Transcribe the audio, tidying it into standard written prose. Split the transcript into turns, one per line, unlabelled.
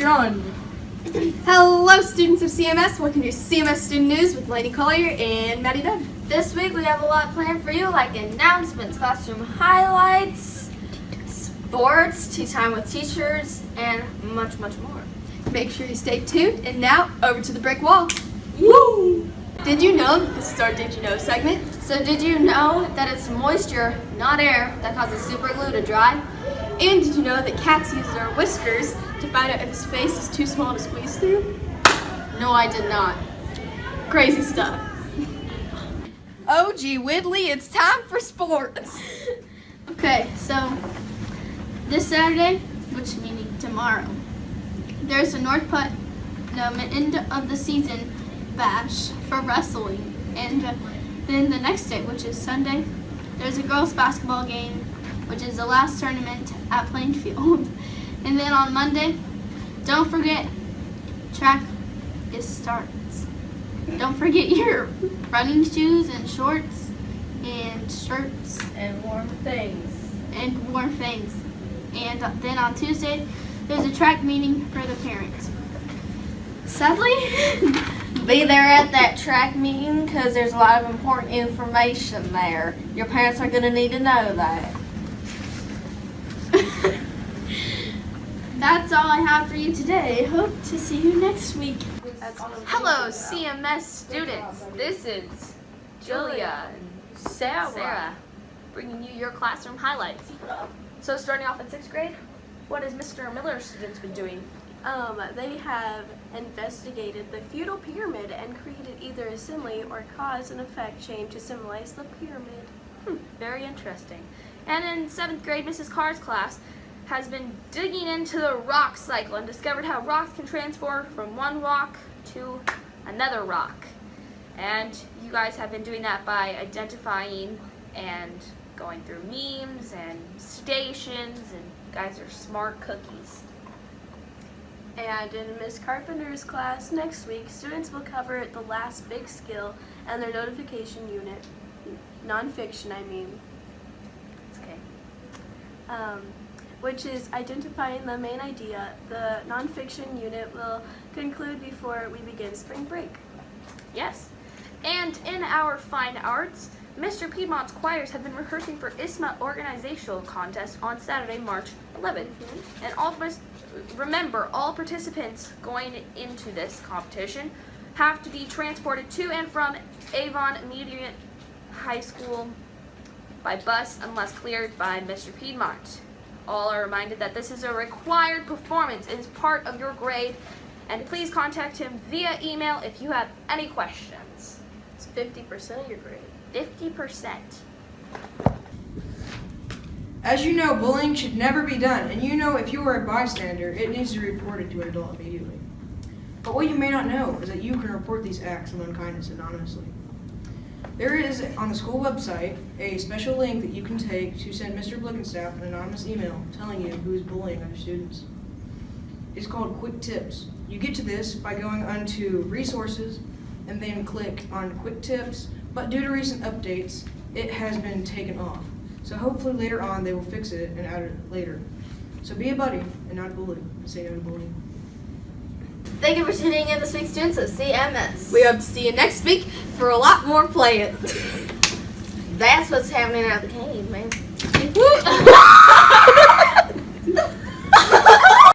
done.
Hello, students of CMS. Welcome to CMS Student News with Lady Collier and Maddie Dunn.
This week we have a lot planned for you, like announcements, classroom highlights, sports, tea time with teachers, and much, much more.
Make sure you stay tuned. And now, over to the brick wall. Woo! Did you know that this is our Did You Know segment?
So did you know that it's moisture, not air, that causes super glue to dry?
And did you know that cats use their whiskers to find out if his face is too small to squeeze through?
No, I did not.
Crazy stuff. Oh gee Whidley, it's time for sports.
Okay, so this Saturday, which meaning tomorrow, there's a end of the season bash for wrestling, and then the next day, which is Sunday, there's a girls basketball game, which is the last tournament at Plainfield. And then on Monday, don't forget, track starts. Don't forget your running shoes and shorts and shirts
And warm things.
and And then on Tuesday, there's a track meeting for the parents.
Sadly, be there at that track meeting because there's a lot of important information there. Your parents are going to need to know that.
That's all I have for you today. Hope to see you next week.
Hello, CMS students. This is Julia and Sarah bringing you your classroom highlights. So starting off in 6th grade, what has Mr. Miller's students been doing?
They have investigated the feudal pyramid and created either a simile or cause and effect chain to symbolize the pyramid.
Very interesting. And in 7th grade, Mrs. Carr's class has been digging into the rock cycle and discovered how rocks can transform from one rock to another rock. And you guys have been doing that by identifying and going through memes and stations, and you guys are smart cookies.
And in Miss Carpenter's class next week, students will cover the last big skill and their notification unit. Nonfiction, I mean.
It's okay.
Which is identifying the main idea. The nonfiction unit will conclude before we begin spring break.
Yes. And in our fine arts, Mr. Piedmont's choirs have been rehearsing for ISMA organizational contest on Saturday, March 11th. And remember, all participants going into this competition have to be transported to and from Avon Immediate High School by bus unless cleared by Mr. Piedmont. All are reminded that this is a required performance. It is part of your grade, and please contact him via email if you have any questions.
It's 50% of your grade.
50%.
As you know, bullying should never be done, and you know if you are a bystander, it needs to be reported to an adult immediately. But what you may not know is that you can report these acts of unkindness anonymously. There is, on the school website, a special link that you can take to send Mr. Blickenstaff an anonymous email telling you who is bullying other students. It's called Quick Tips. You get to this by going onto Resources and then click on Quick Tips, but due to recent updates, it has been taken off. So hopefully later on they will fix it and add it later. So be a buddy and not a bully. Say no to bullying.
Thank you for tuning in this week, students of CMS.
We hope to see you next week for a lot more playing.
That's what's happening at the cave, man.